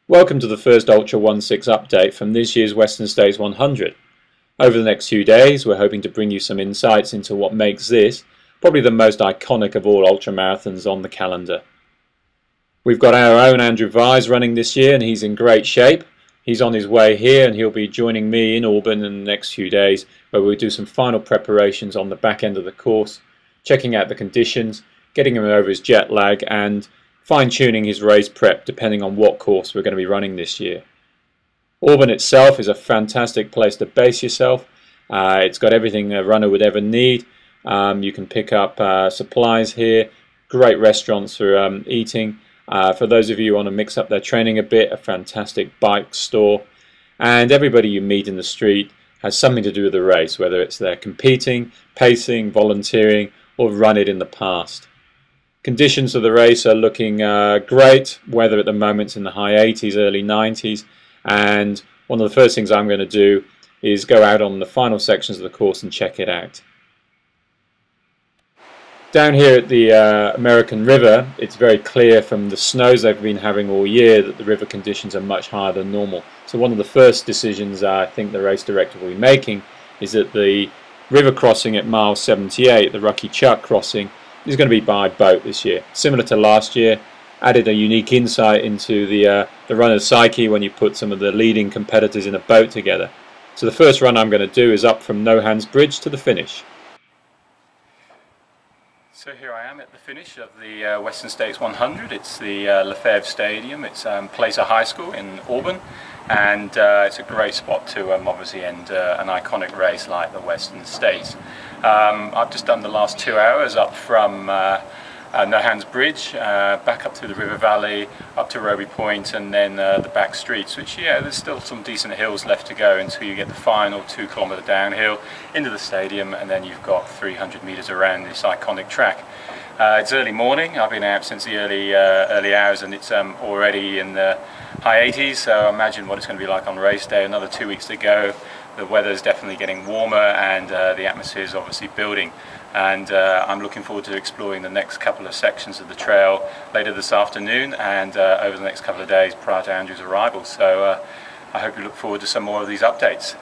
Welcome to the first Ultra168 update from this year's Western States 100. Over the next few days we're hoping to bring you some insights into what makes this probably the most iconic of all ultramarathons on the calendar. We've got our own Andrew Vise running this year and he's in great shape. He's on his way here and he'll be joining me in Auburn in the next few days where we'll do some final preparations on the back end of the course, checking out the conditions, getting him over his jet lag and fine-tuning his race prep depending on what course we're going to be running this year. Auburn itself is a fantastic place to base yourself. It's got everything a runner would ever need. You can pick up supplies here, great restaurants for eating. For those of you who want to mix up their training a bit, a fantastic bike store. And everybody you meet in the street has something to do with the race, whether it's they're competing, pacing, volunteering, or run it in the past. Conditions of the race are looking great. Weather at the moment's in the high 80s, early 90s, and one of the first things I'm going to do is go out on the final sections of the course and check it out. Down here at the American River, it's very clear from the snows they've been having all year that the river conditions are much higher than normal. So one of the first decisions I think the race director will be making is that the river crossing at mile 78, the Rucky Chuck crossing, is going to be by boat this year. Similar to last year, added a unique insight into the runner's psyche when you put some of the leading competitors in a boat together. So the first run I'm going to do is up from No Hands Bridge to the finish. So here I am at the finish of the Western States 100. It's the Lefebvre Stadium. It's Placer High School in Auburn, and it's a great spot to obviously end an iconic race like the Western States. I've just done the last 2 hours up from No Hands Bridge, back up through the river valley, up to Roby Point, and then the back streets, which, yeah, there's still some decent hills left to go until you get the final 2-kilometre downhill into the stadium, and then you've got 300 metres around this iconic track. It's early morning. I've been out since the early hours, and it's already in the high 80s, so imagine what it's going to be like on race day. Another 2 weeks to go. The weather's definitely getting warmer and the atmosphere is obviously building, and I'm looking forward to exploring the next couple of sections of the trail later this afternoon and over the next couple of days prior to Andrew's arrival. So I hope you look forward to some more of these updates.